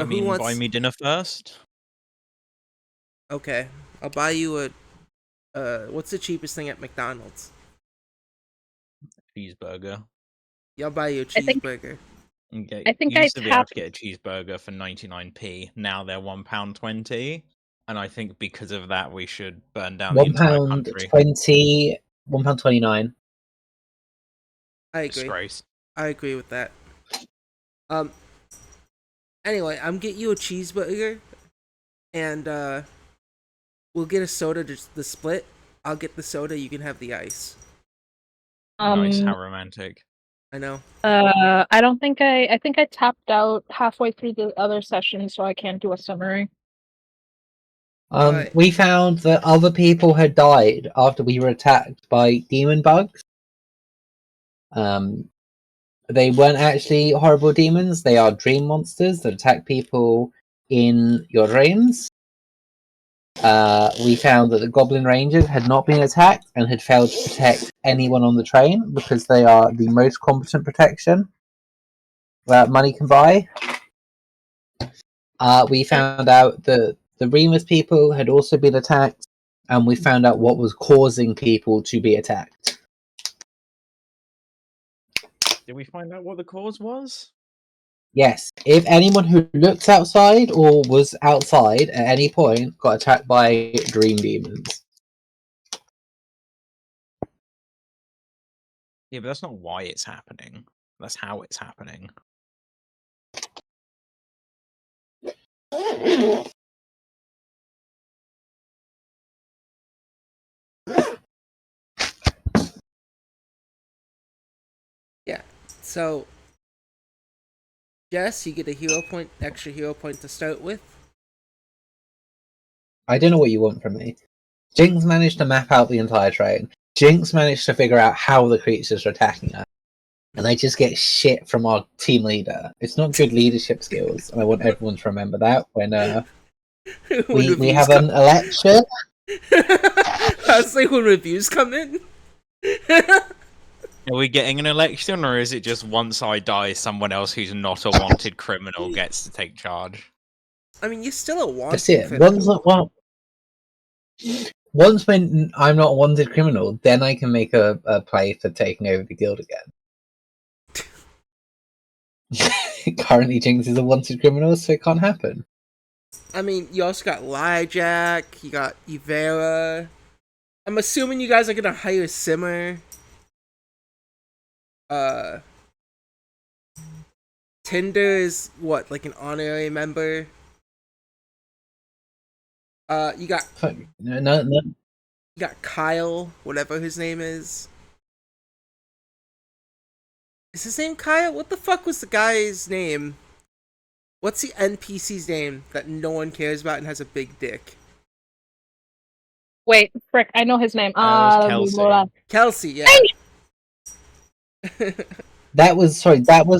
I Who mean, buy wants? me dinner first. Okay, I'll buy you a. What's the cheapest thing at McDonald's? Cheeseburger. Yeah, I'll buy you a I think cheeseburger. I think You I used to be able to tapped. get a cheeseburger for 99p. Now they're £1.20. And I think because of that, we should burn down the One entire pound country. 20, £1.29. I agree. Disgrace. I agree with that. Um. Anyway, I'm getting you a cheeseburger, and we'll get a soda. Just the split. I'll get the soda. You can have the ice. Nice, how romantic. I know. I don't think I think I tapped out halfway through the other session, so I can't do a summary. Right. We found that other people had died after we were attacked by demon bugs. They weren't actually horrible demons. They are dream monsters that attack people in your dreams. We found that the Goblin Rangers had not been attacked and had failed to protect anyone on the train because they are the most competent protection that money can buy. We found out that the Remus people had also been attacked, and we found out what was causing people to be attacked. Did we find out what the cause was? Yes, if anyone who looked outside or was outside at any point got attacked by dream demons. Yeah, but that's not why it's happening. That's how it's happening. Yeah. So, Jess, you get a hero point, extra hero point to start with. I don't know what you want from me. Jinx managed to map out the entire train. Jinx managed to figure out how the creatures are attacking her. And I just get shit from our team leader. It's not good leadership skills, and I want everyone to remember that when we have an election. I was like, when reviews come in. Are we getting an election, or is it just once I die, someone else who's not a wanted criminal gets to take charge? I mean, you're still a wanted That's it. criminal. Once when I'm not a wanted criminal, then I can make a play for taking over the guild again. Currently, Jinx is a wanted criminal, so it can't happen. I mean, you also got Lyjack, you got Ivera. I'm assuming you guys are gonna hire Simmer. Tinder is what, like an honorary member? You got No. you got Kyle, whatever his name is. Is his name Kyle? What the fuck was the guy's name? What's the NPC's name that no one cares about and has a big dick? Wait, frick, I know his name. It was Kelsey. Kelsey, yeah. That was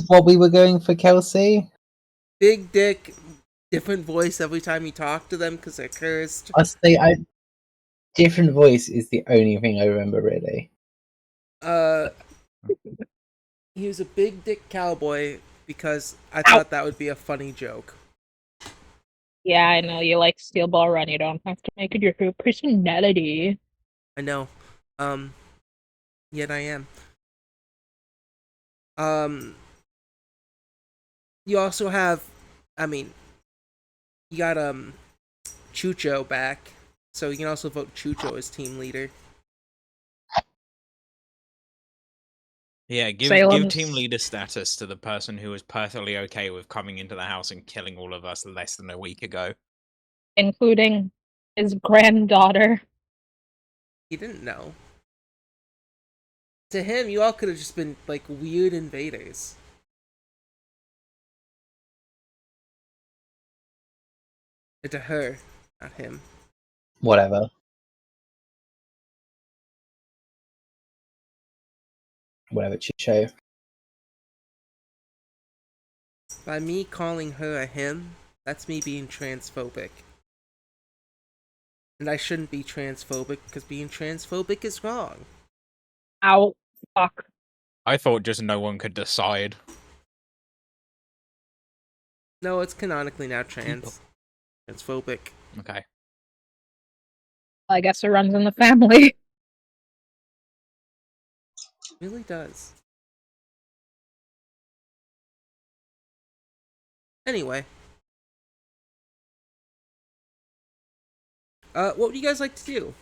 what we were going for, Kelsey. Big dick, different voice every time you talk to them because they're cursed. Honestly, different voice is the only thing I remember really. He was a big dick cowboy because I thought that would be a funny joke. Yeah, I know you like Steel Ball Run. You don't have to make it your true personality. I know. Yet I am. You also have, I mean, you got Chucho back, so you can also vote Chucho as team leader. Yeah, give team leader status to the person who was perfectly okay with coming into the house and killing all of us less than a week ago. Including his granddaughter. He didn't know. To him, you all could have just been, like, weird invaders. To her, not him. Whatever, Chicho. By me calling her a him, that's me being transphobic. And I shouldn't be transphobic, because being transphobic is wrong. Ow. Fuck. I thought just no one could decide. No, it's canonically now trans. It's phobic. Okay. I guess it runs in the family. It really does. Anyway. What would you guys like to do?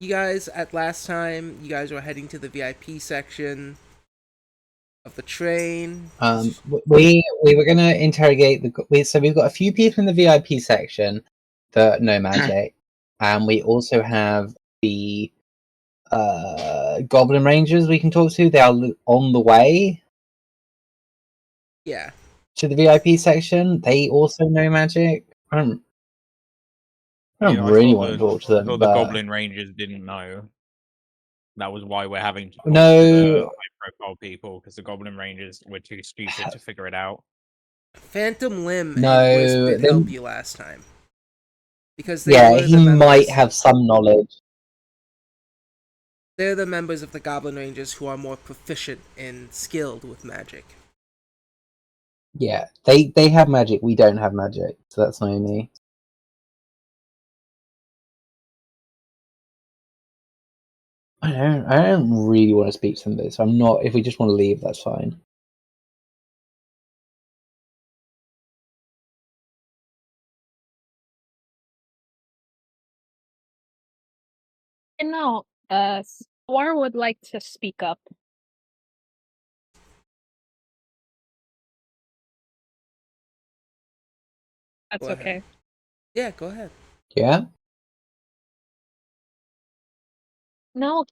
You guys, at last time, you guys were heading to the VIP section of the train. We were gonna interrogate so we've got a few people in the VIP section that know magic, and we also have the Goblin Rangers we can talk to. They are on the way. Yeah. To the VIP section. They also know magic. I don't really want to talk to them. I thought the Goblin Rangers didn't know. That was why we're having to talk to the high-profile people, because the Goblin Rangers were too stupid to figure it out. Phantom Limb and Wisp did help you last time. Because they were he might have some knowledge. They're the members of the Goblin Rangers who are more proficient and skilled with magic. Yeah, they have magic. We don't have magic, so that's not me. I don't really want to speak to them though, so I'm not. If we just want to leave, that's fine. No, Swar would like to speak up. That's okay. Yeah, go ahead. Yeah? No,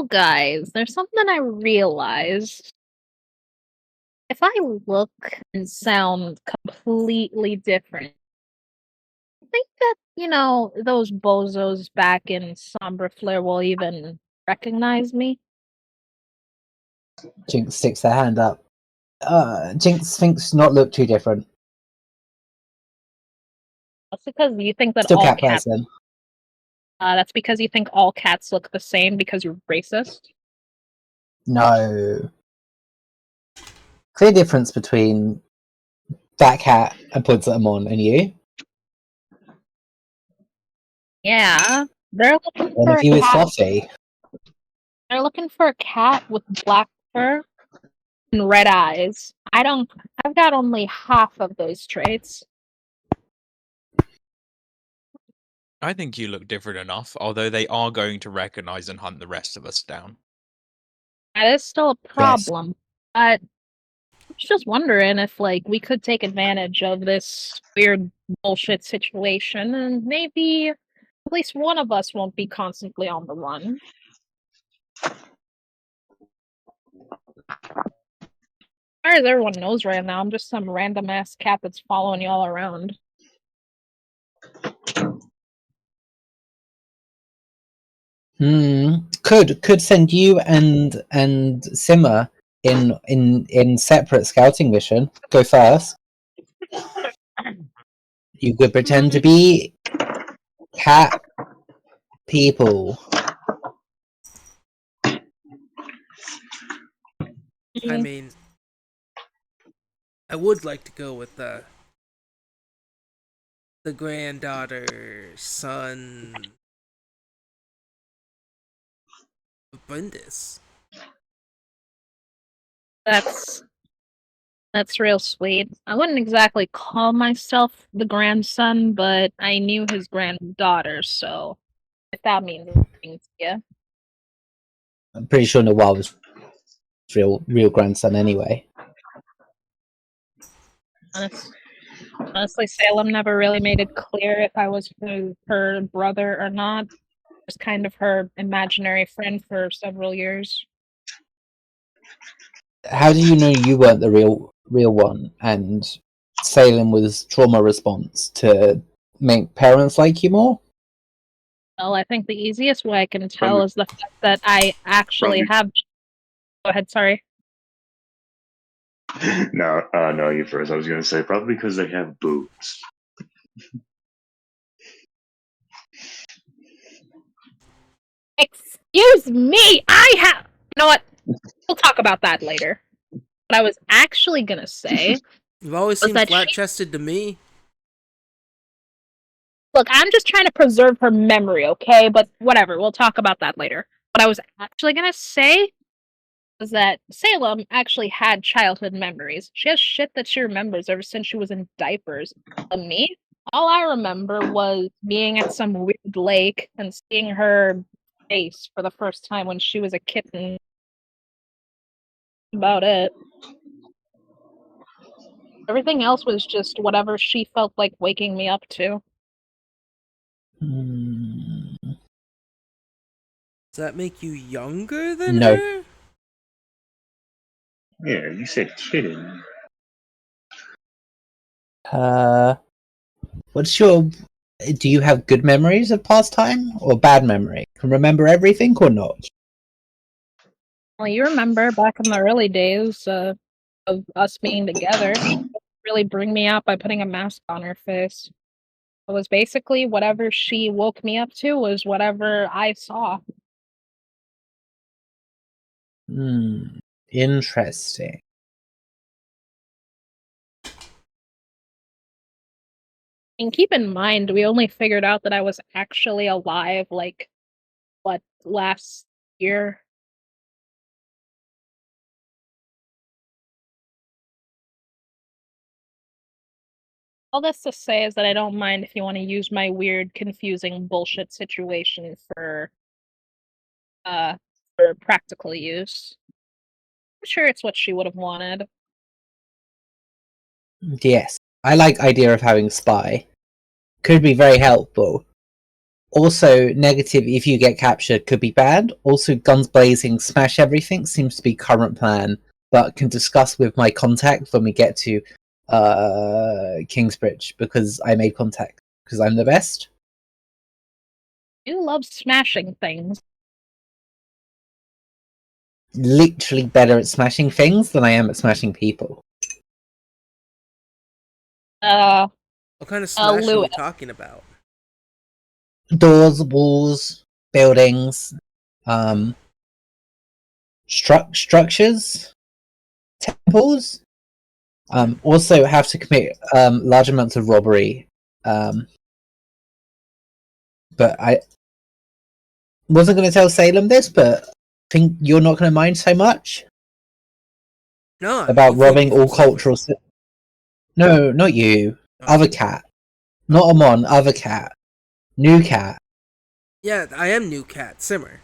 guys, there's something I realized. If I look and sound completely different, I think that, those bozos back in Sombre Flare will even recognize me. Jinx sticks their hand up. Jinx thinks not look too different. That's because you think that Still all cat cats. person. That's because you think all cats look the same because you're racist. No. Clear difference between that cat and puts them on and you. Yeah, they're looking One for of you a is cat. Fluffy. They're looking for a cat with black fur and red eyes. I've got only half of those traits. I think you look different enough, although they are going to recognize and hunt the rest of us down. That is still a problem. But I was just wondering if, we could take advantage of this weird bullshit situation, and maybe at least one of us won't be constantly on the run. As far as everyone knows right now, I'm just some random ass cat that's following y'all around. Could send you and Simmer in separate scouting mission. Go first. You could pretend to be cat people. I mean, I would like to go with the granddaughter, son of Bundus. That's real sweet. I wouldn't exactly call myself the grandson, but I knew his granddaughter, so if that means anything to you. I'm pretty sure Nawal was real grandson anyway. Honestly, Salem never really made it clear if I was her brother or not. Just kind of her imaginary friend for several years. How do you know you weren't the real one? And Salem was trauma response to make parents like you more? Well, I think the easiest way I can tell is the fact that I actually have. Go ahead, sorry. No, you first. I was going to say probably because they have boobs. Excuse me, I have. You know what? We'll talk about that later. What I was actually gonna say You've always was seemed that flat she chested to me. look, I'm just trying to preserve her memory, okay? But whatever, we'll talk about that later. What I was actually gonna say was that Salem actually had childhood memories. She has shit that she remembers ever since she was in diapers. But me, all I remember was being at some weird lake and seeing her face for the first time when she was a kitten. About it. Everything else was just whatever she felt like waking me up to. Hmm. Does that make you younger than No. her? Yeah, you said kidding. What's your? Do you have good memories of past time or bad memory? Can remember everything or not? Well, you remember back in the early days of us being together, she would really bring me out by putting a mask on her face. It was basically whatever she woke me up to was whatever I saw. Interesting. And keep in mind, we only figured out that I was actually alive, like, what, last year? All this to say is that I don't mind if you want to use my weird, confusing bullshit situation uh, for practical use. I'm sure it's what she would have wanted. Yes, I like idea of having spy. Could be very helpful. Also, negative if you get captured could be bad. Also, guns blazing, smash everything seems to be current plan, but can discuss with my contact when we get to Kingsbridge because I made contact because I'm the best. You love smashing things. Literally better at smashing things than I am at smashing people. What kind of smash are we Lewis. talking about? Doors, walls, buildings, structures, temples. Also have to commit large amounts of robbery. But I wasn't going to tell Salem this, but I think you're not going to mind so much No, I mean, about you fooled me robbing from all Salem. cultural. No, not you. Oh. Other cat. Not Amon, other cat. New cat. Yeah, I am new cat. Simmer.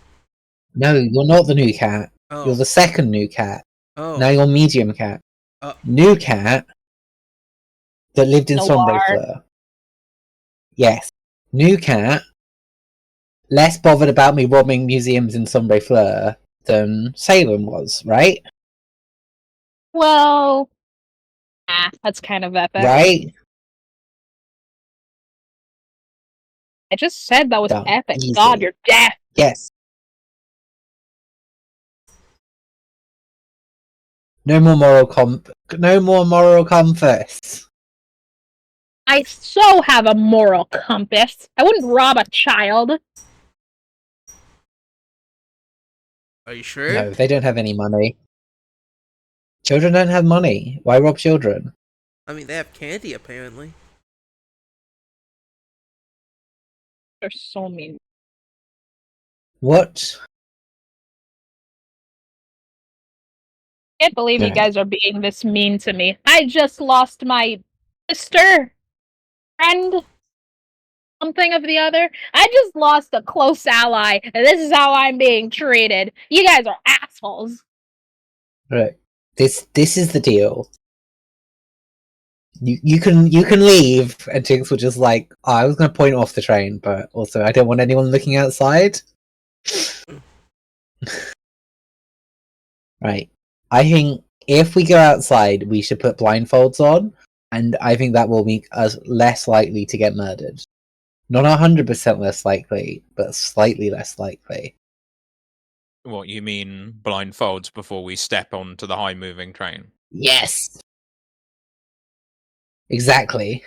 No, you're not the new cat. Oh. You're the second new cat. Oh. Now you're medium cat. Oh. New cat that lived in Sombre Noir. Fleur. Yes. New cat, less bothered about me robbing museums in Sombre Fleur than Salem was, right? Well, that's kind of epic. Right? I just said that was Done. epic. Easy. God, you're deaf. Yes. No more moral compass. I so have a moral compass. I wouldn't rob a child. Are you sure? No, they don't have any money. Children don't have money. Why rob children? I mean, they have candy, apparently. They're so mean. What? I can't believe you Right. guys are being this mean to me. I just lost my sister, friend, something of the other. I just lost a close ally, and this is how I'm being treated. You guys are assholes. Right. This is the deal. You can leave, and Jinx was just like, oh, I was going to point off the train, but also I don't want anyone looking outside. Right. I think if we go outside, we should put blindfolds on, and I think that will make us less likely to get murdered. Not 100% less likely, but slightly less likely. What, you mean blindfolds before we step onto the high moving train? Yes! Exactly.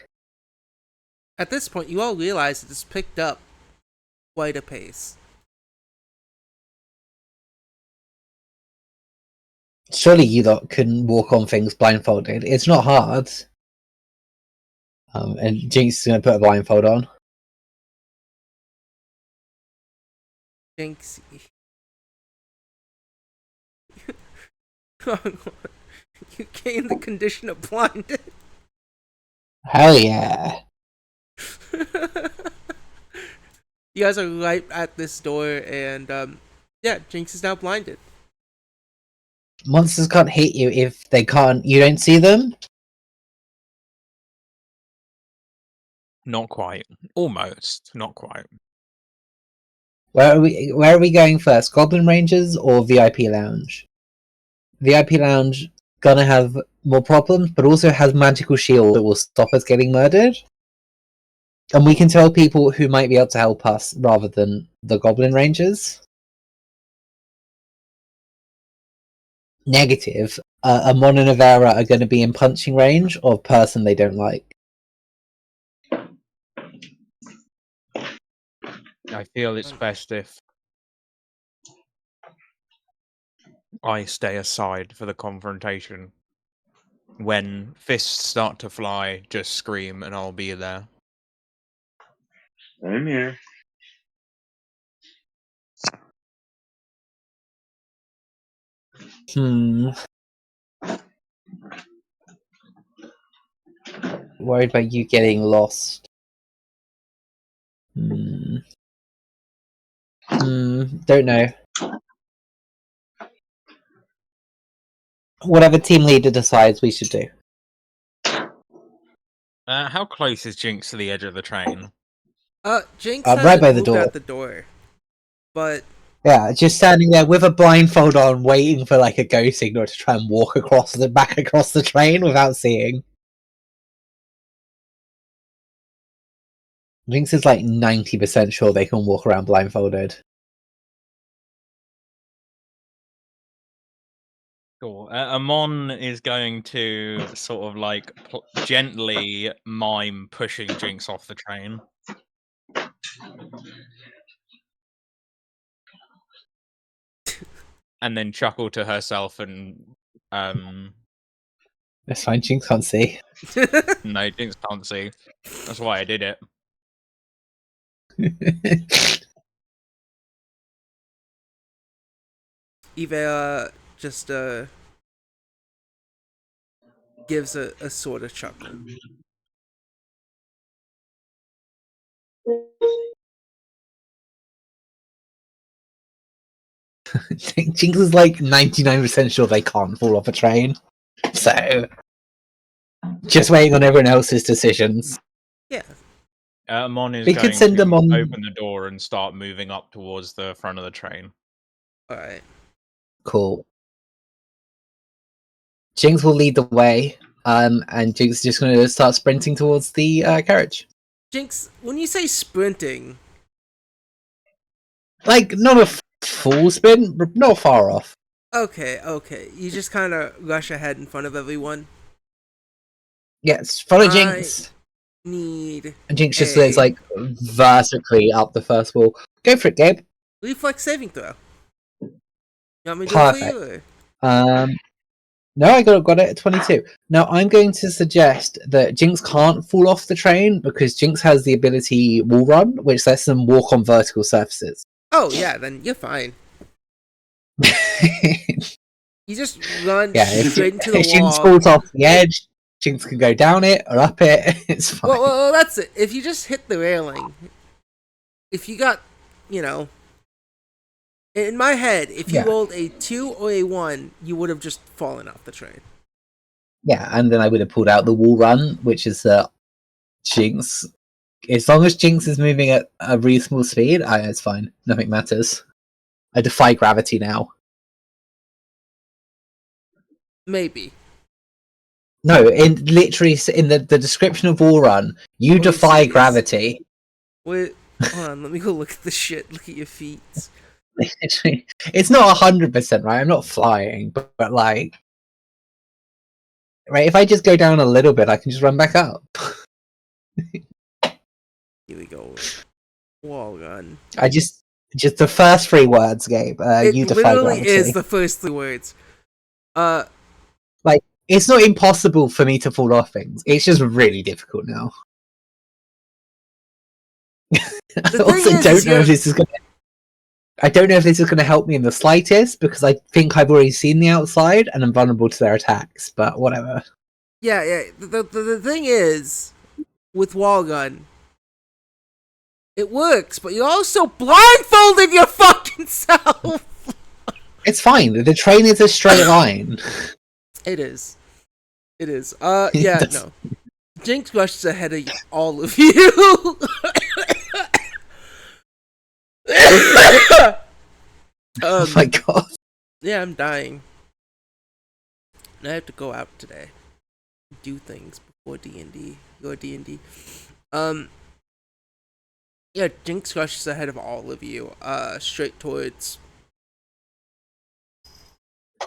At this point, you all realize that it's picked up quite a pace. Surely you lot can walk on things blindfolded. It's not hard. And Jinx is going to put a blindfold on. Jinx. You gain the condition of blinded. Hell yeah. You guys are right at this door, and yeah, Jinx is now blinded. Monsters can't hit you if they can't. You don't see them? Not quite. Almost. Not quite. Where are we going first? Goblin Rangers or VIP Lounge? VIP Lounge gonna have more problems, but also has magical shield that will stop us getting murdered. And we can tell people who might be able to help us rather than the Goblin Rangers. Negative. Amon and Avera are going to be in punching range of person they don't like. I feel it's best if I stay aside for the confrontation. When fists start to fly, just scream and I'll be there. I'm here. Worried about you getting lost. Don't know. Whatever team leader decides we should do. How close is Jinx to the edge of the train? Jinx right hasn't by the moved door. out the door, but Yeah, just standing there with a blindfold on, waiting for like a go signal to try and walk back across the train without seeing. Jinx is like 90% sure they can walk around blindfolded. Cool. Amon is going to sort of like gently mime pushing Jinx off the train. And then chuckle to herself and That's fine, Jinx can't see. no, Jinx can't see. That's why I did it. Eva just gives a sort of chuckle. Jinx is like 99% sure they can't fall off a train. So, just waiting on everyone else's decisions. Yeah. Amon is We going could send to them on. open the door and start moving up towards the front of the train. Alright. Cool. Jinx will lead the way, and Jinx is just going to start sprinting towards the carriage. Jinx, when you say sprinting, like not a full sprint, but not far off. Okay. You just kind of rush ahead in front of everyone. Yes, follow Jinx. Need And Jinx just lives like vertically up the first wall. Go for it, Gabe. reflex saving throw. You want me to do it for you? Or? No, I got it at 22. Now I'm going to suggest that Jinx can't fall off the train because Jinx has the ability Wall Run, which lets them walk on vertical surfaces. Oh yeah, then you're fine. You just run straight into the wall. If Jinx falls off the edge, Jinx can go down it or up it. It's fine. Well, that's it. If you just hit the railing, if you got, in my head, if you rolled a 2 or a 1, you would have just fallen off the train. Yeah, and then I would have pulled out the Wall Run, which is Jinx. As long as Jinx is moving at a reasonable speed, it's fine. Nothing matters. I defy gravity now. Maybe. No, in the description of Wall Run, you defy gravity. Wait, hold on, let me go look at the shit. Look at your feet. It's not 100%, right? I'm not flying, but like, right? If I just go down a little bit, I can just run back up. Here we go. Wall run. I just the first 3 words, Gabe. You defy gravity. It literally is the first 3 words. Like, it's not impossible for me to fall off things. It's just really difficult now. I also don't know if this is going to. I don't know if this is going to help me in the slightest because I think I've already seen the outside and I'm vulnerable to their attacks. But whatever. Yeah. The thing is, with wall gun, it works, but you're also blindfolded your fucking self. It's fine. The train is a straight line. It is. It is. Yeah. No. Jinx rushes ahead of all of you. Oh my god. Yeah, I'm dying. I have to go out today. Do things before D&D. Your D&D. Yeah, Jinx rushes ahead of all of you. Straight towards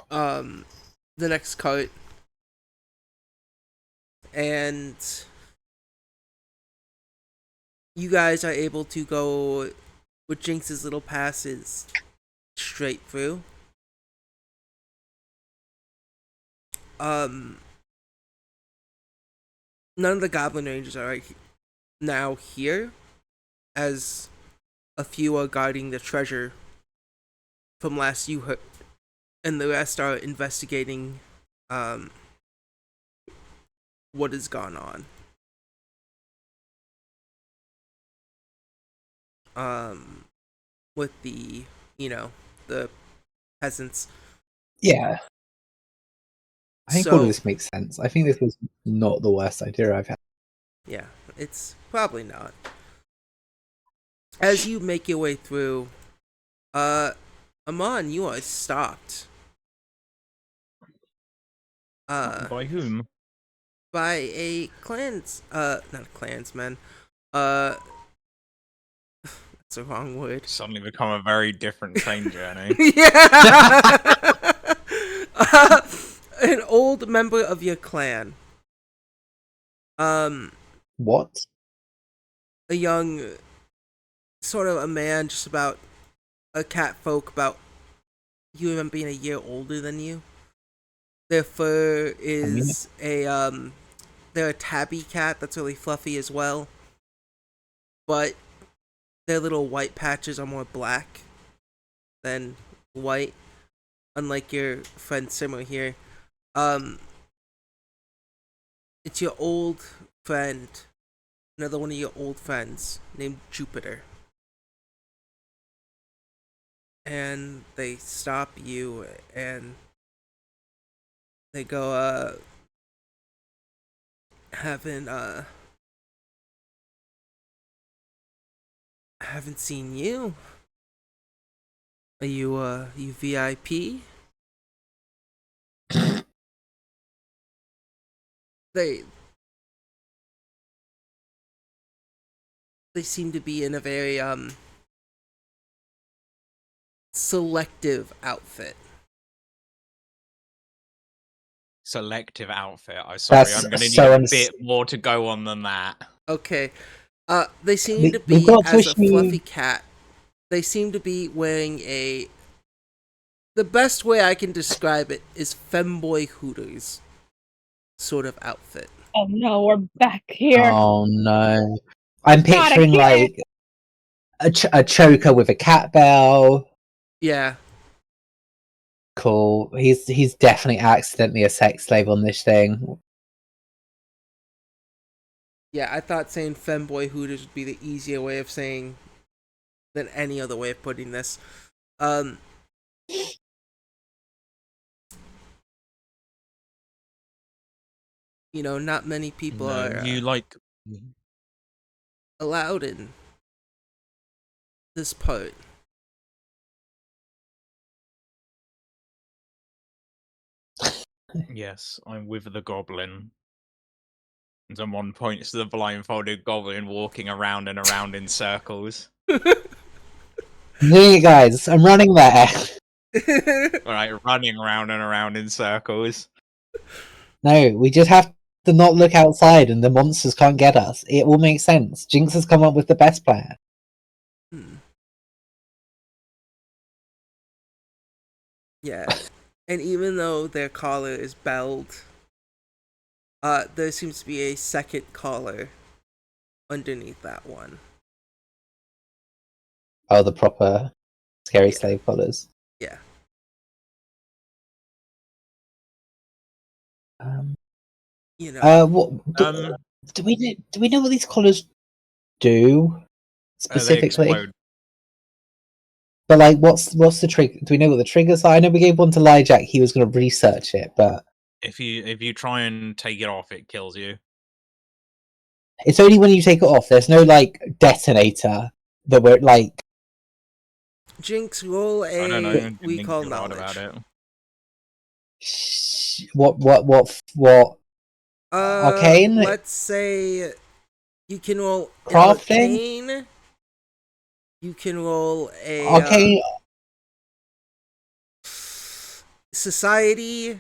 the next cart. And you guys are able to go with Jinx's little passes straight through. None of the Goblin Rangers are now here, as a few are guarding the treasure from last you heard, and the rest are investigating what has gone on. With the, the peasants. Yeah. I think all So, of this makes sense. I think this was not the worst idea I've had. yeah, it's probably not. As you make your way through, Amon, you are stopped. By whom? By a not a clansman. That's the wrong word. Suddenly become a very different train journey. Yeah! An old member of your clan. What? A young, sort of a man, just about a cat folk, about, you remember being a year older than you. Their fur is they're a tabby cat that's really fluffy as well. But their little white patches are more black than white. Unlike your friend Simmer here. It's your old friend, another one of your old friends named Jupiter. And they stop you and they go, haven't seen you. Are you VIP? They seem to be in a very selective outfit. Selective outfit. I'm sorry, I'm going to need a bit more to go on than that. Okay. They seem to be, as a fluffy cat, they seem to be wearing a... The best way I can describe it is femboy Hooters sort of outfit. Oh no, we're back here. Oh no. I'm picturing like a choker with a cat bell. Yeah. Cool. He's definitely accidentally a sex slave on this thing. Yeah, I thought saying femboy Hooters would be the easier way of saying than any other way of putting this. Not many people are allowed in this part. Yes, I'm with the goblin. And someone points to the blindfolded goblin walking around and around in circles. Hey guys, I'm running there. Alright, running around and around in circles. No, we just have to not look outside and the monsters can't get us. It all makes sense. Jinx has come up with the best plan. Yeah. And even though their collar is belled, there seems to be a second collar underneath that one. Oh, the proper scary Yeah. slave collars. Yeah. You know. What do we know what these collars do They specifically? explode. But like, what's the trigger? Do we know what the triggers are? I know we gave one to Lijack. He was going to research it, but If you try and take it off, it kills you. it's only when you take it off. There's no like detonator that we're like. Jinx, roll I don't know. a Didn't think recall too hard knowledge. about it. What? Arcane? Let's say you can roll Crafting? arcane. You can roll a Arcane. society.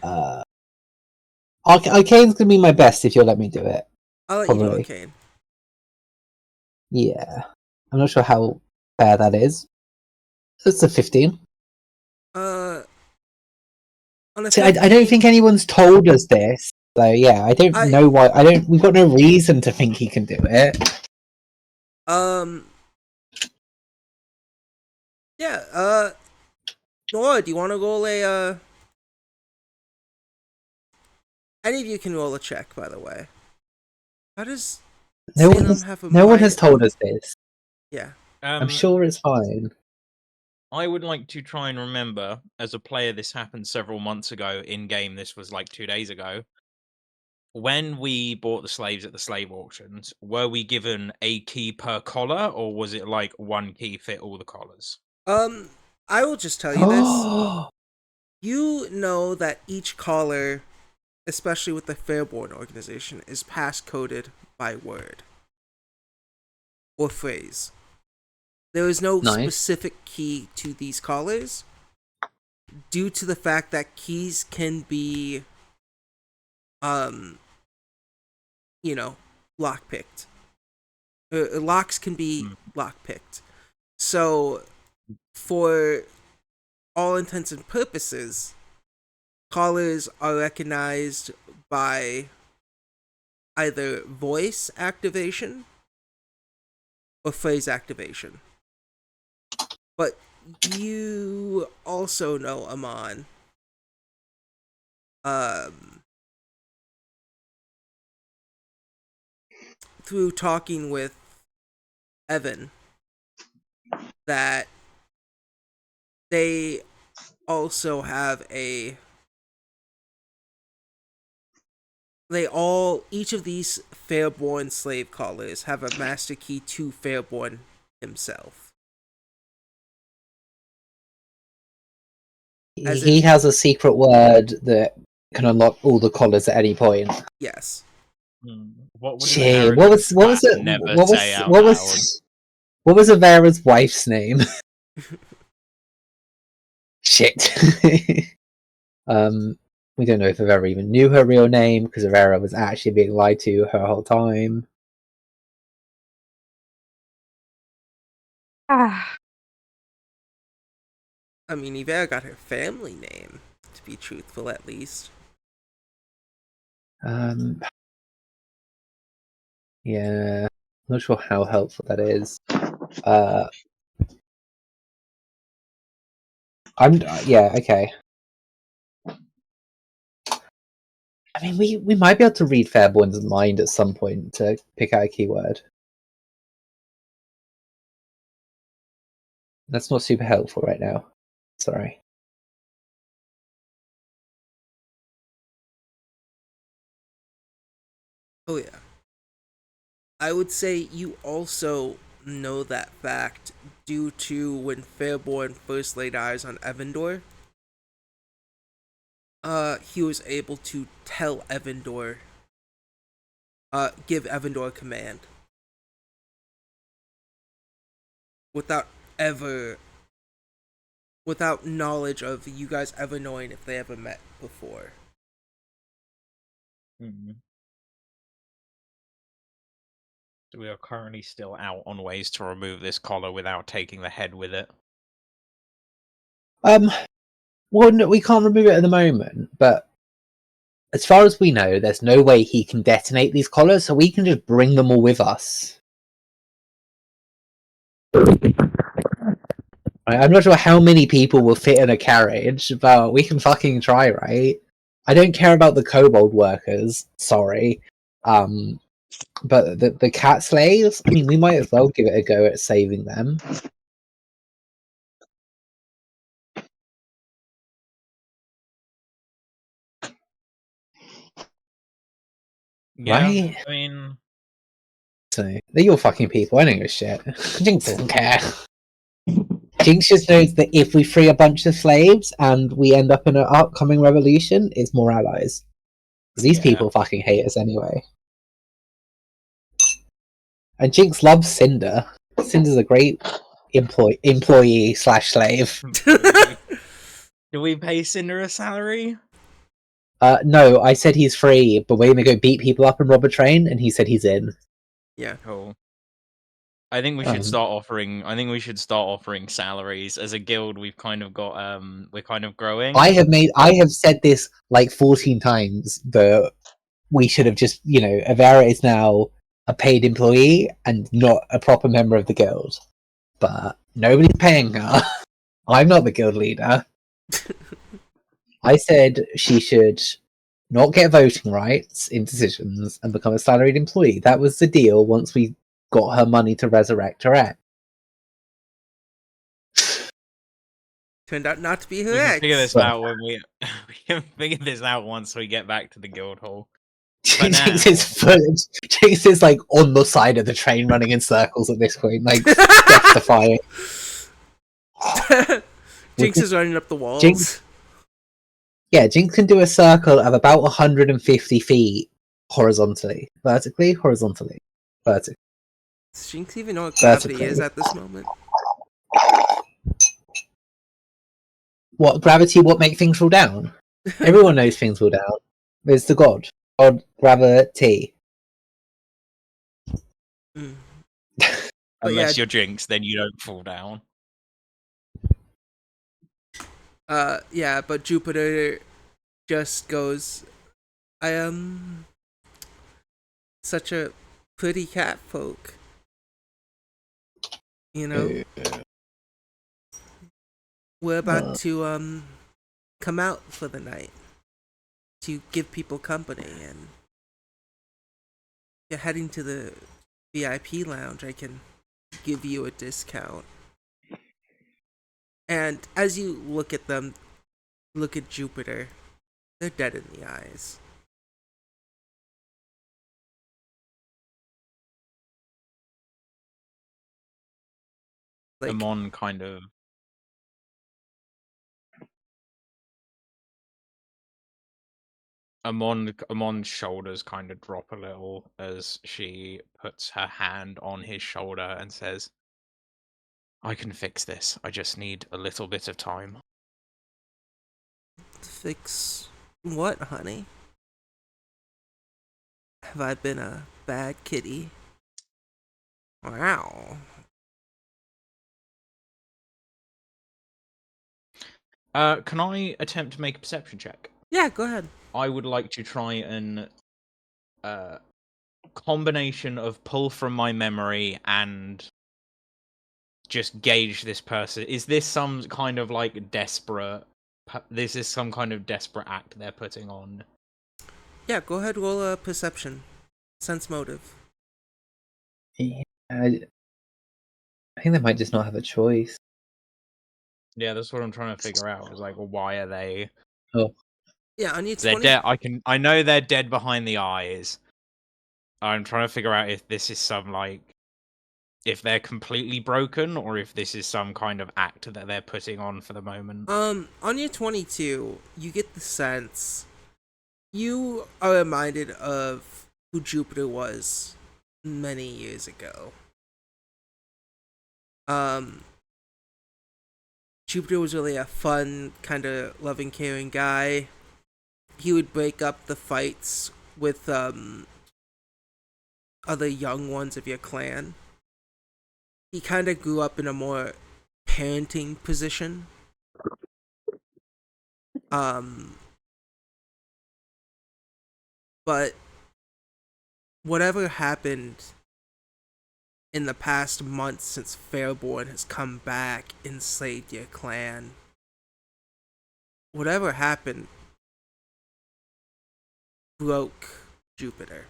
Arcane's gonna be my best if you'll let me do it. I'll let Probably. you do arcane. Yeah, I'm not sure how fair that is. It's a 15. On a See, 15, I don't think anyone's told us this. So yeah, I don't know why. We've got no reason to think he can do it. Yeah. Nora, do you want to roll a? Any of you can roll a check, by the way. How does No one has told us this. Yeah. I'm sure it's fine. I would like to try and remember, as a player, this happened several months ago in game. This was like 2 days ago. When we bought the slaves at the slave auctions, were we given a key per collar, or was it like one key fit all the collars? I will just tell you this. You know that each collar, especially with the Fairborn organization, is pass-coded by word or phrase. There is no specific key to these collars due to the fact that keys can be, lockpicked. Locks can be lockpicked. So, for all intents and purposes, collars are recognized by either voice activation or phrase activation. But you also know, Amon, through talking with Evan, that they also have each of these Fairborn slave collars have a master key to Fairborn himself. He has a secret word that can unlock all the collars at any point. Yes. What was Avera's wife's name? Shit. We don't know if Avera even knew her real name because Avera was actually being lied to her whole time. Ah. I mean, Avera got her family name, to be truthful, at least. Yeah, not sure how helpful that is. Okay. I mean, we might be able to read Fairborn's mind at some point to pick out a keyword. That's not super helpful right now. Sorry. Oh yeah. I would say you also know that fact due to when Fairborn first laid eyes on Evandor. He was able to tell Evandor, give Evandor a command without knowledge of you guys ever knowing if they ever met before. So we are currently still out on ways to remove this collar without taking the head with it. Well, no, we can't remove it at the moment, but as far as we know, there's no way he can detonate these collars, so we can just bring them all with us. I'm not sure how many people will fit in a carriage, but we can fucking try, right? I don't care about the kobold workers, sorry. But the cat slaves, I mean, we might as well give it a go at saving them. Yeah, Right? I mean, So, they're your fucking people, I don't give a shit. Jinx doesn't care. Jinx just knows that if we free a bunch of slaves and we end up in an upcoming revolution, it's more allies. Because these yeah. people fucking hate us anyway. And Jinx loves Cinder. Cinder's a great employee slash slave. Do we pay Cinder a salary? No, I said he's free, but we're gonna go beat people up and rob a train, and he said he's in. Yeah. Cool. I think we should start offering. I think we should start offering salaries as a guild. We've kind of got. We're kind of growing. I have said this like 14 times that we should have just, Avera is now a paid employee and not a proper member of the guild. But nobody's paying her. I'm not the guild leader. I said she should not get voting rights in decisions and become a salaried employee. That was the deal once we got her money to resurrect her ex. Turned out not to be her We can ex. figure this out when we can figure this out once we get back to the guild hall. Jinx is like on the side of the train running in circles at this point, like death defying. Jinx is running up the walls. Jinx can do a circle of about 150 feet horizontally. Vertically. Does Jinx even know what gravity is at this moment? What gravity? What make things fall down? Everyone knows things fall down. There's the god gravity. Unless you're Jinx, then you don't fall down. Yeah, but Jupiter just goes, I am such a pretty cat folk. We're about to come out for the night to give people company, and if you're heading to the VIP lounge, I can give you a discount. And as you look at them, look at Jupiter, they're dead in the eyes. Like, Amon kind of. Amon's shoulders kind of drop a little as she puts her hand on his shoulder and says, I can fix this. I just need a little bit of time. fix what, honey? Have I been a bad kitty? Wow. Can I attempt to make a perception check? Yeah, go ahead. I would like to try an combination of pull from my memory and just gauge this person. Is this some kind of like desperate? This is some kind of desperate act they're putting on. Yeah, go ahead, roll a perception. Sense motive. Yeah, I think they might just not have a choice. Yeah, that's what I'm trying to figure out. Is like, well, why are they? Oh, Yeah, on your They're 20... dead. I know they're dead behind the eyes. I'm trying to figure out if this is some like, if they're completely broken or if this is some kind of act that they're putting on for the moment. On your 22, you get the sense you are reminded of who Jupiter was many years ago. Jupiter was really a fun, kind of loving, caring guy. He would break up the fights with other young ones of your clan. He kind of grew up in a more parenting position. Um, but whatever happened in the past month since Fairborn has come back and enslaved your clan, whatever happened broke Jupiter.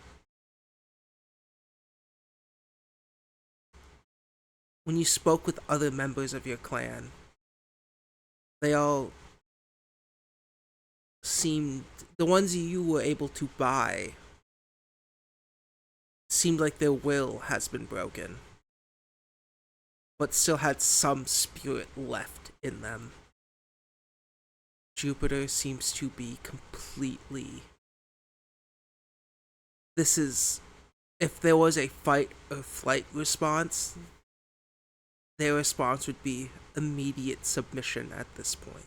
When you spoke with other members of your clan, they all seemed, the ones you were able to buy, seemed like their will has been broken, but still had some spirit left in them. Jupiter seems to be completely. This is. If there was a fight or flight response, their response would be immediate submission at this point.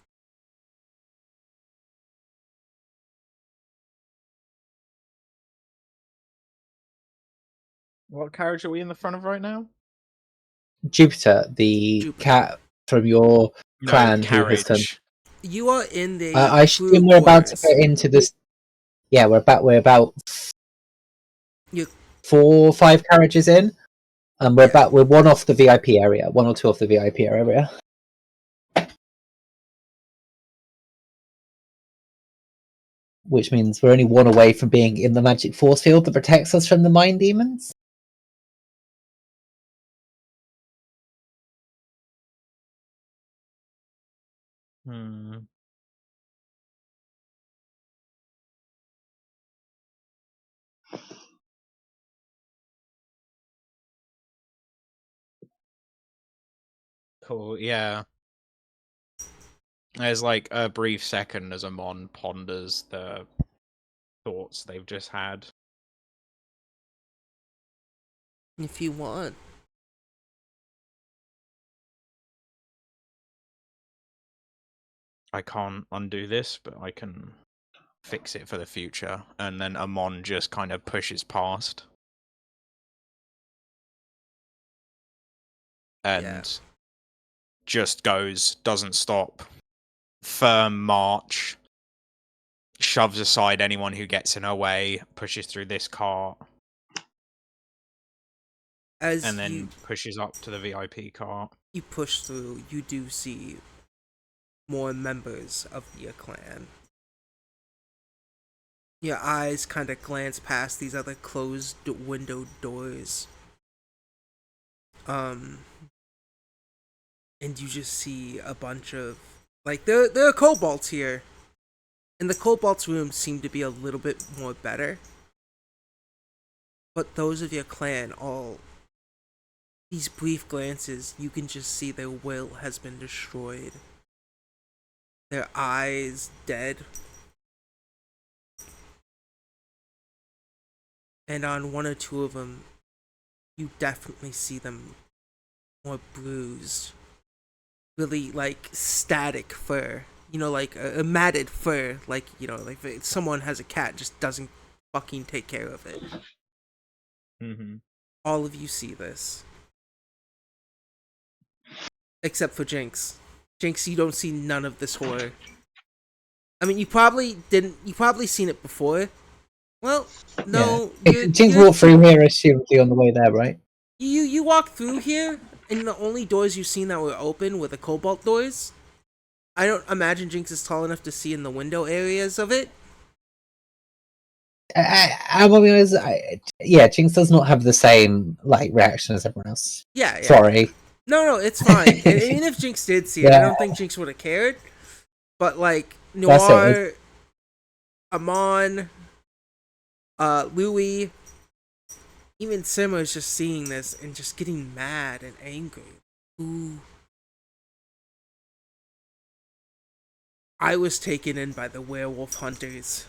What carriage are we in the front of right now? Jupiter, the Jupiter. cat from your No, clan who has turned. carriage. You are in the I assume crew we're about to quarters. get into this. Yeah, we're about You 4 or 5 carriages in, and Yeah. we're one off the VIP area, 1 or 2 off the VIP area. Which means we're only 1 away from being in the magic force field that protects us from the mind demons. Hmm. Cool, yeah. There's like a brief second as Amon ponders the thoughts they've just had. if you want. I can't undo this, but I can fix it for the future. And then Amon just kind of pushes past. And just goes, doesn't stop. Firm march. Shoves aside anyone who gets in her way, pushes through this cart, As and then you pushes up to the VIP cart. you push through, you do see more members of your clan. Your eyes kind of glance past these other closed window doors. And you just see a bunch of, like, there are kobolds here. And the kobolds' rooms seem to be a little bit more better. But those of your clan, all these brief glances, you can just see their will has been destroyed. Their eyes dead. And on 1 or 2 of them, you definitely see them more bruised. Really, like, static fur. You know, like a matted fur. Like, you know, like if someone has a cat, just doesn't fucking take care of it. Mm-hmm. All of you see this. Except for Jinx. Jinx, you don't see none of this horror. I mean, you probably seen it before. Well, no, Yeah. Jinx walked through here, assumably on the way there, right? You walked through here, and the only doors you've seen that were open were the cobalt doors. I don't imagine Jinx is tall enough to see in the window areas of it. I'm gonna be honest, yeah, Jinx does not have the same like reaction as everyone else. Yeah. Sorry. No, it's fine. And even if Jinx did see it, I don't think Jinx would have cared. But like Noir, Amon, Louis, even Simmer is just seeing this and just getting mad and angry. Ooh. I was taken in by the werewolf hunters.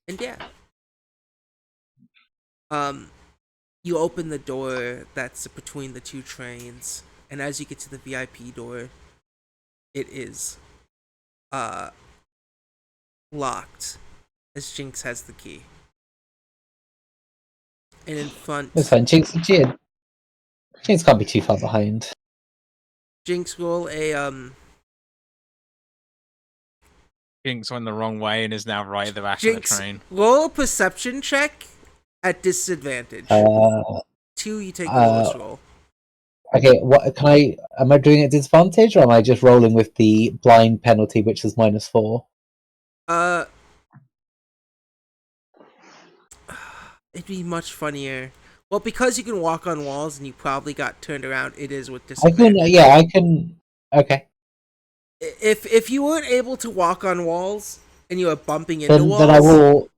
And yeah. You open the door that's between the 2 trains, and as you get to the VIP door, it is locked, as Jinx has the key. And in front, It's fine. Jinx can't be too far behind. Jinx roll a Jinx went the wrong way and is now right at the back of the Jinx train. roll a perception check at disadvantage. 2, you take the lowest roll. Okay, what can I? Am I doing it at disadvantage, or am I just rolling with the blind penalty, which is -4? It'd be much funnier. Well, because you can walk on walls and you probably got turned around, it is with I can. disadvantage. Yeah, I can. Okay. If you weren't able to walk on walls and you were bumping into Then walls, I will.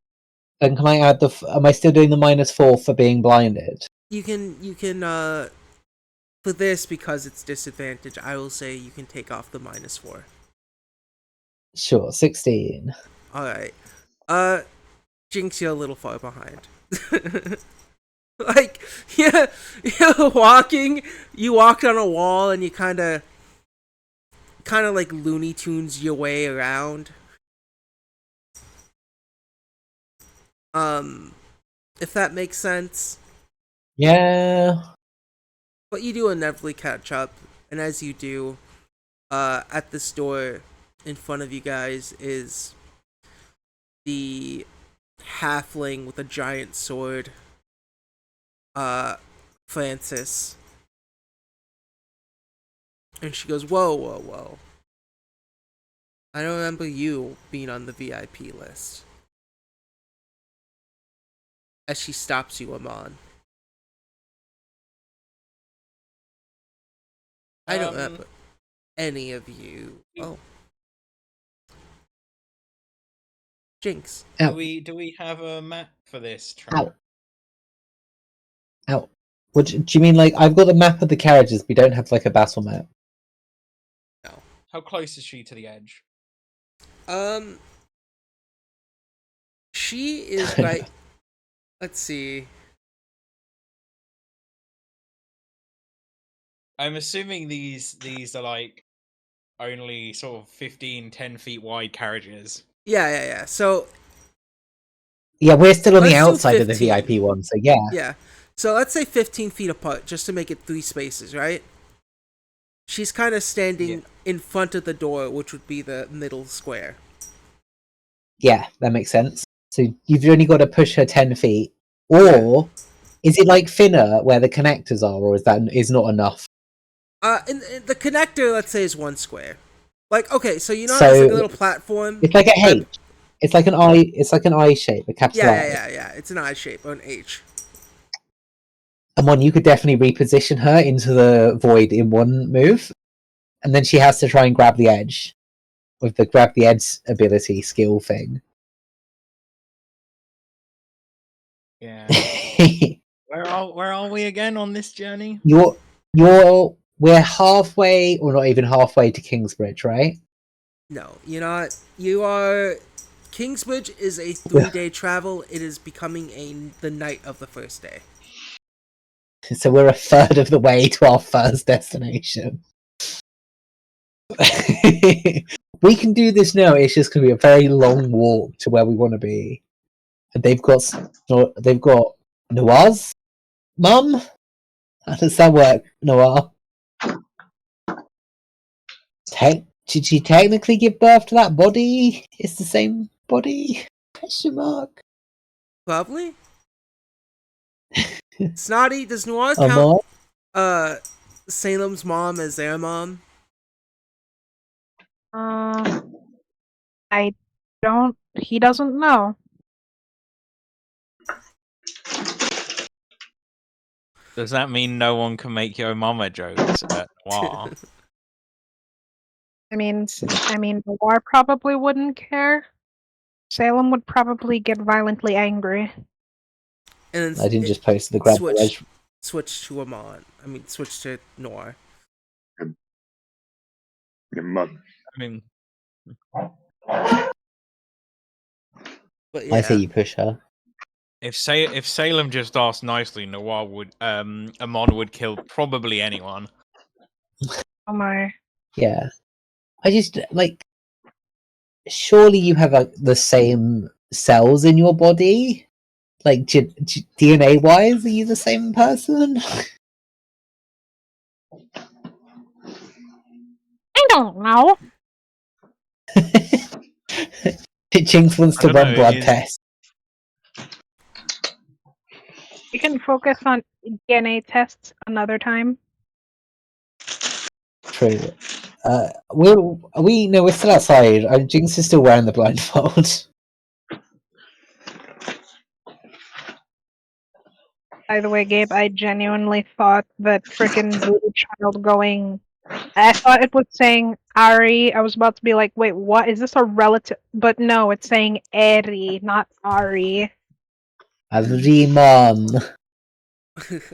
Then can I add the? Am I still doing the -4 for being blinded? you can for this, because it's disadvantage, I will say you can take off the -4. Sure, 16. All right. Jinx, you're a little far behind. Like, yeah, you're walking. You walked on a wall and you kind of like Looney Tunes your way around. If that makes sense. Yeah. But you do inevitably catch up, and as you do, at the store in front of you guys is the halfling with a giant sword, Francis. And she goes, whoa, whoa, whoa. I don't remember you being on the VIP list. As she stops you, Amon. I don't remember any of you. Oh. Jinx. Do we have a map for this train? Ow. What do you mean? Like, I've got the map of the carriages, we don't have like a battle map. No. How close is she to the edge? She is right. Let's see. I'm assuming these are like only sort of 10 feet wide carriages. Yeah. So Yeah, we're still on the let's do outside of the 15. VIP one, so yeah. Yeah. So let's say 15 feet apart, just to make it 3 spaces, right? She's kind of standing in front of the door, which would be the middle square. Yeah, that makes sense. So you've only got to push her 10 feet. Or is it like thinner where the connectors are, or is not enough? In the connector, let's say, is 1 square. Like, okay, so you know So there's like a little platform. it's like a H. It's like an I. It's like an I shape, a capital I. Yeah. It's an I shape or an H. And one, you could definitely reposition her into the void in one move, and then she has to try and grab the edge with the grab the edge ability skill thing. Yeah. Where are we again on this journey? We're halfway, or not even halfway, to Kingsbridge, right? No, you're not. You are. Kingsbridge is a 3-day travel. It is becoming the night of the first day. So we're a third of the way to our first destination. We can do this now. It's just going to be a very long walk to where we want to be. And they've got Noir's mum. How does that work, Noir? Did she technically give birth to that body? It's the same body? Question mark. Probably. Snotty, does Noir count Salem's mom as their mom? I don't. He doesn't know. Does that mean no one can make Yo Mama jokes at Noir? I mean, Noir probably wouldn't care. Salem would probably get violently angry. And then I didn't just post the grab the edge. Switch to Amon. I mean, switch to Noir. Your mother. I mean, But yeah. I say you push her. if Salem just asked nicely, Noir would Amon would kill probably anyone. Oh my. Yeah. I just like. Surely you have the same cells in your body. Like, DNA-wise, are you the same person? I don't know. Jinx wants I to don't run know. blood tests. We can focus on DNA tests another time. True. We're still outside. Jinx is still wearing the blindfold. By the way, Gabe, I genuinely thought that frickin' Voodoo Child going. I thought it was saying Ari. I was about to be like, wait, what? Is this a relative? But no, it's saying Eri, not Ari. Arimon.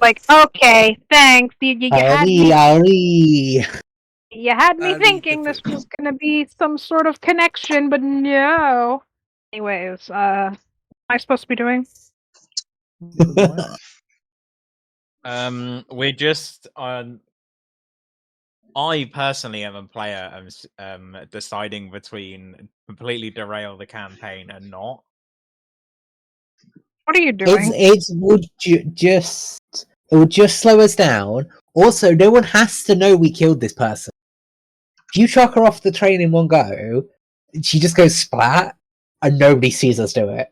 Like, okay, thanks. Ari. You had me Ari thinking the this was gonna be some sort of connection, but no. Anyways, what am I supposed to be doing? We're just on. I personally am a player. Deciding between completely derail the campaign and not. What are you doing? It would just slow us down. Also, no one has to know we killed this person. If you chuck her off the train in one go, she just goes splat, and nobody sees us do it.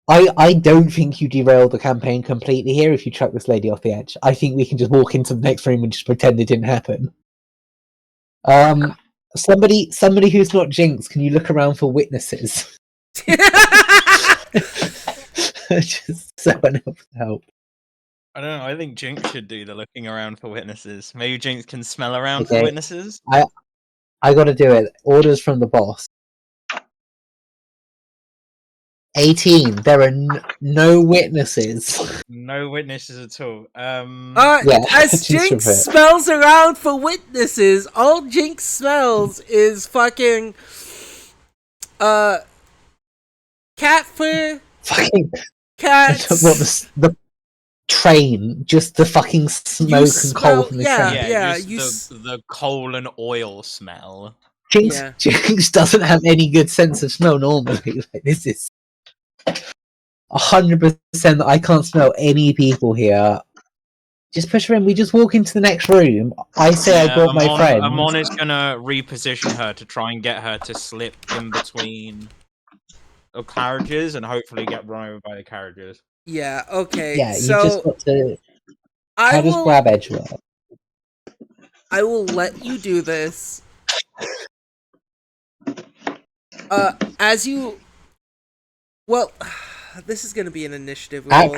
I don't think you derail the campaign completely here if you chuck this lady off the edge. I think we can just walk into the next room and just pretend it didn't happen. Somebody who's not Jinx, can you look around for witnesses? Just someone else help. I don't know. I think Jinx should do the looking around for witnesses. Maybe Jinx can smell around for Okay. witnesses. I gotta do it. Orders from the boss. 18. There are no witnesses. No witnesses at all. Yeah, As just Jinx repeat. smells around for witnesses, all Jinx smells is fucking cat fur, Fucking cats. what the train, just the fucking smoke and coal from the train. Yeah, just the coal and oil smell. Jinx doesn't have any good sense of smell normally. Like, this is 100% that I can't smell any people here. Just push her in. We just walk into the next room. I say I brought my friend. Amon is gonna reposition her to try and get her to slip in between the carriages and hopefully get run over by the carriages. Yeah. Okay. Yeah, so you just got to. I How does will. grab edge work? I will let you do this. As you. Well, this is gonna be an initiative roll.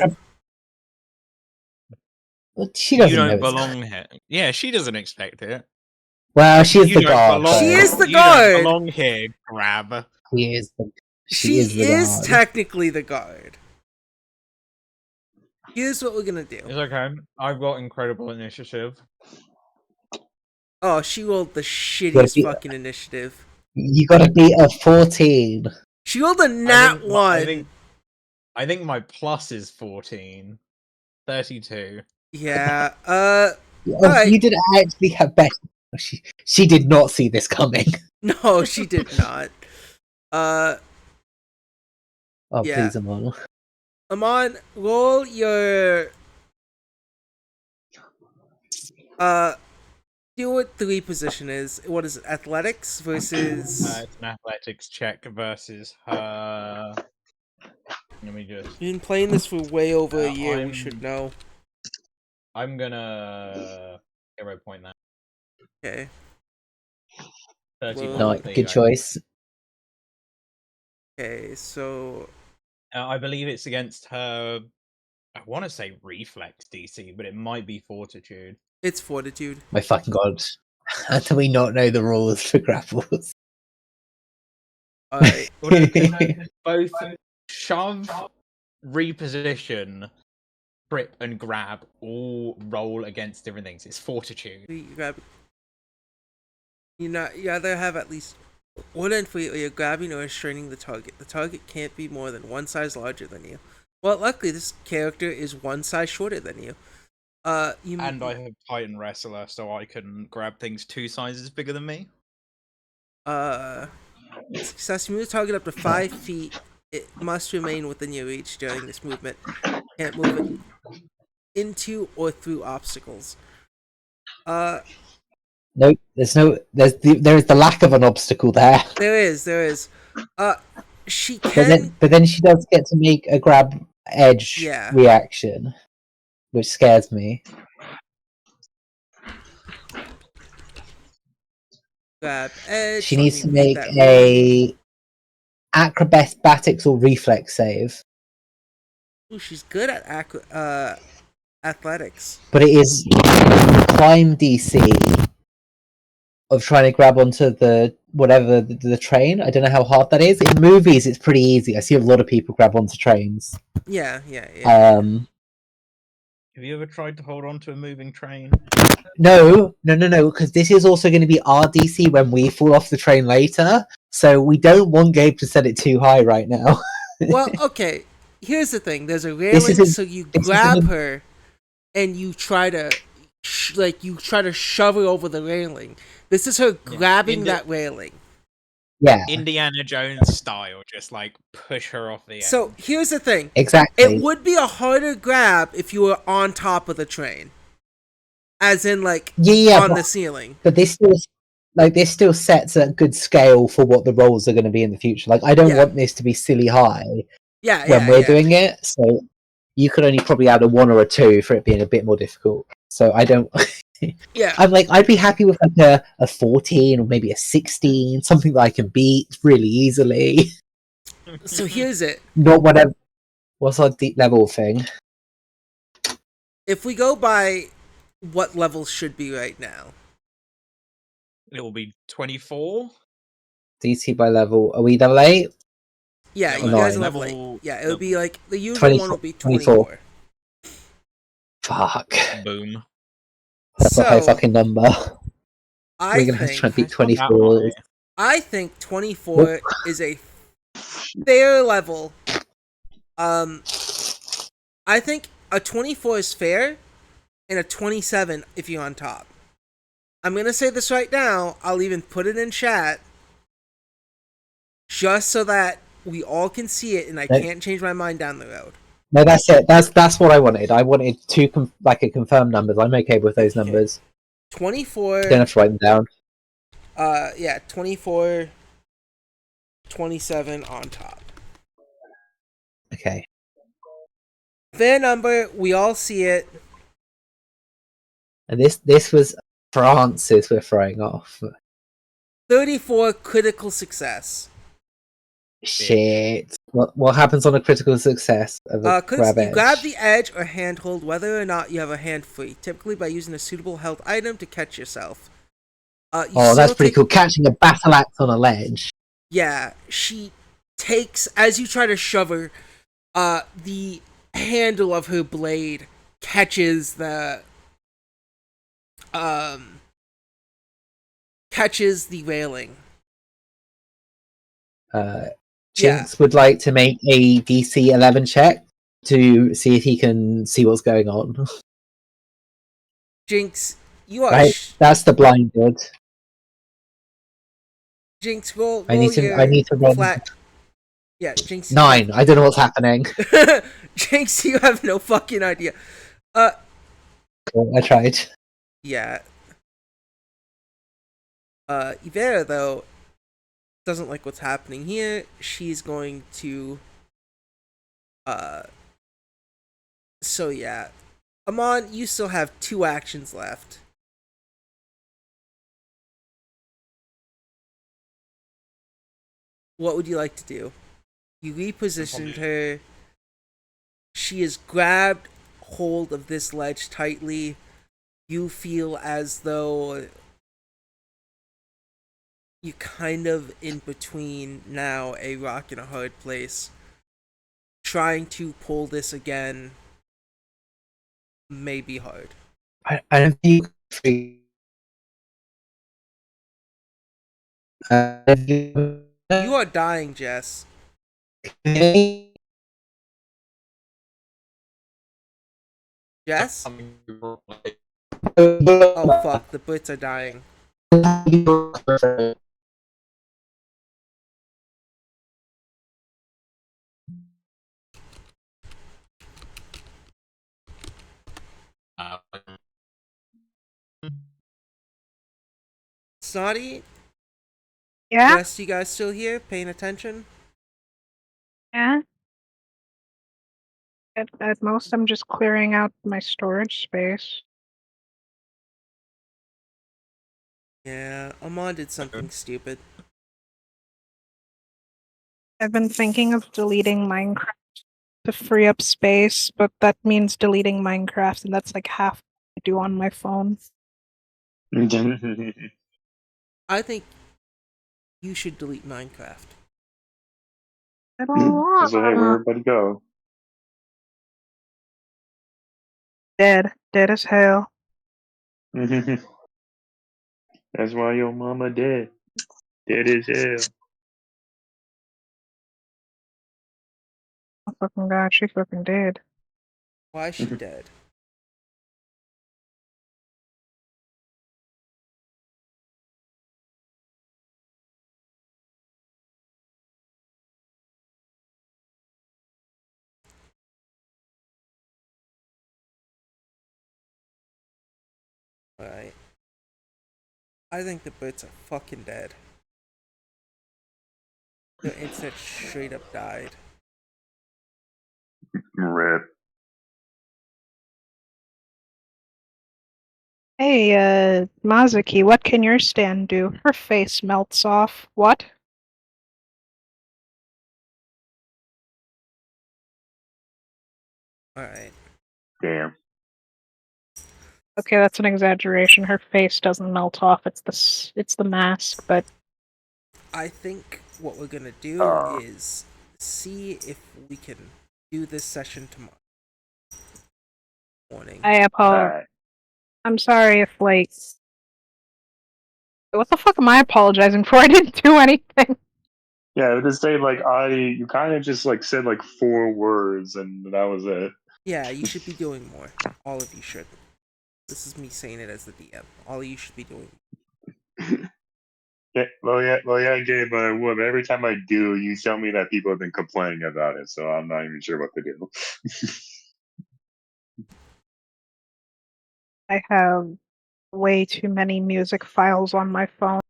Well, she doesn't You know don't it's belong here. Yeah, she doesn't expect it. Well, she's You the don't guard. belong- She is the You don't guard. belong here, Grab. She is the. She is the is guard. technically the guard. Here's what we're gonna do. It's okay. I've got incredible initiative. Oh, she rolled the shittiest be- fucking initiative. You gotta beat a 14. She rolled a nat one. I think my plus is 14. 32. Yeah. Oh, Alright. you did actually have better. She did not see this coming. No, she did not. Oh, Yeah. please, Amon. Amon, roll your. Do what 3 position is. What is it? Athletics versus. It's an athletics check versus her. Let me just. You've been playing this for way over a year. We I'm- should know. I'm gonna hero point that. Okay. 30 Well- No, points, there you good go. choice. Okay. So. I believe it's against her. I want to say reflex DC, but it might be fortitude. It's fortitude. My fucking god. How do we not know the rules for grapples? Alright. Both shove, reposition, trip, and grab all roll against different things. It's fortitude. You grab. You either have at least one end for you're grabbing or restraining the target. The target can't be more than 1 size larger than you. Well, luckily this character is 1 size shorter than you. And I have Titan Wrestler, so I can grab things 2 sizes bigger than me. Success. You move the target up to 5 feet. It must remain within your reach during this movement. Can't move it into or through obstacles. Nope. There's the lack of an obstacle there. There is. She But can. then she does get to make a grab edge Yeah. reaction, which scares me. Grab edge. She let needs me to read make that a acrobatics or reflex save, Ooh, she's good at athletics. but it is climb DC of trying to grab onto the whatever the train. I don't know how hard that is. In movies, it's pretty easy. I see a lot of people grab onto trains. Yeah. Have you ever tried to hold on to a moving train? No, because this is also going to be our DC when we fall off the train later. So we don't want Gabe to set it too high right now. Well, okay. Here's the thing. There's a This railing, isn't- so you this grab isn't- her, and you try to, shove her over the railing. This is her grabbing that railing. Yeah, Indiana Jones style, just like push her off the edge. So here's the thing. exactly. It would be a harder grab if you were on top of the train, as in like yeah, on the ceiling. but this still sets a good scale for what the roles are going to be in the future. Like, I don't Yeah. want this to be silly high Yeah, when we're doing it. So you could only probably add a 1 or a 2 for it being a bit more difficult. So I don't. Yeah. I'm like, I'd be happy with like a 14 or maybe a 16, something that I can beat really easily. So here's it. Not whatever. What's our deep level thing? If we go by what levels should be right now. It will be 24. DC by level. Are we level 8? Yeah, Yeah, you well, guys are level- level 8. Yeah, it would be like the usual 24 one would be 24. 24. Fuck. Boom. That's a high So fucking number. I We're going to have to try and think beat Not that 24. high. I think 24 is a fair level. I think a 24 is fair, and a 27 if you're on top. I'm gonna say this right now. I'll even put it in chat, just so that we all can see it, and I can't change my mind down the road. No, that's it. That's what I wanted. I wanted two like a confirmed numbers. I'm okay with those Okay. numbers. 24. Don't have to write them down. Yeah, 24, 27 on top. Okay. Fair number. We all see it. And this was Francis we're throwing off. 34 critical success. Shit. What happens on a critical success of a grab You edge? grab the edge or handhold whether or not you have a hand free, typically by using a suitable health item to catch yourself. Oh, that's pretty cool. Catching a battle axe on a ledge. Yeah, she takes, as you try to shove her, the handle of her blade catches the railing. Jinx would like to make a DC 11 check to see if he can see what's going on. Jinx, you are Right, that's the blinded. Jinx, roll I need to run flat. Yeah, Jinx. 9. I don't know what's happening. Jinx, you have no fucking idea. Cool, I tried. Yeah. Ivera, though, doesn't like what's happening here. She's going to... So, yeah. Amon, you still have 2 actions left. What would you like to do? You repositioned her. She has grabbed hold of this ledge tightly. You feel as though you're kind of in between now, a rock and a hard place. Trying to pull this again may be hard. I don't think You are dying, Jess. Jess? Oh fuck, the Brits are dying. Snotty, Yeah? rest you guys still here, paying attention? Yeah? At most, I'm just clearing out my storage space. Yeah, Amon did something stupid. I've been thinking of deleting Minecraft to free up space, but that means deleting Minecraft, and that's like half I do on my phone. I think you should delete Minecraft. I don't want. So hey, where'd everybody go? Dead as hell. That's why your mama dead. Dead as hell. Oh fucking god, she fucking dead. Why is she dead? Alright. I think the Brits are fucking dead. Their internet straight up died. Rip. Hey, Mazuki, what can your stand do? Her face melts off. What? Alright. Damn. Okay, that's an exaggeration. Her face doesn't melt off. It's the mask, but I think what we're gonna do Uh, is see if we can do this session tomorrow morning. I apologize. alright. I'm sorry if like what the fuck am I apologizing for? I didn't do anything. Yeah, to say like you kind of just like said like 4 words and that was it. Yeah, you should be doing more. All of you should. This is me saying it as the DM. All of you should be doing. Yeah, Gabe. But every time I do, you tell me that people have been complaining about it, so I'm not even sure what to do. I have way too many music files on my phone.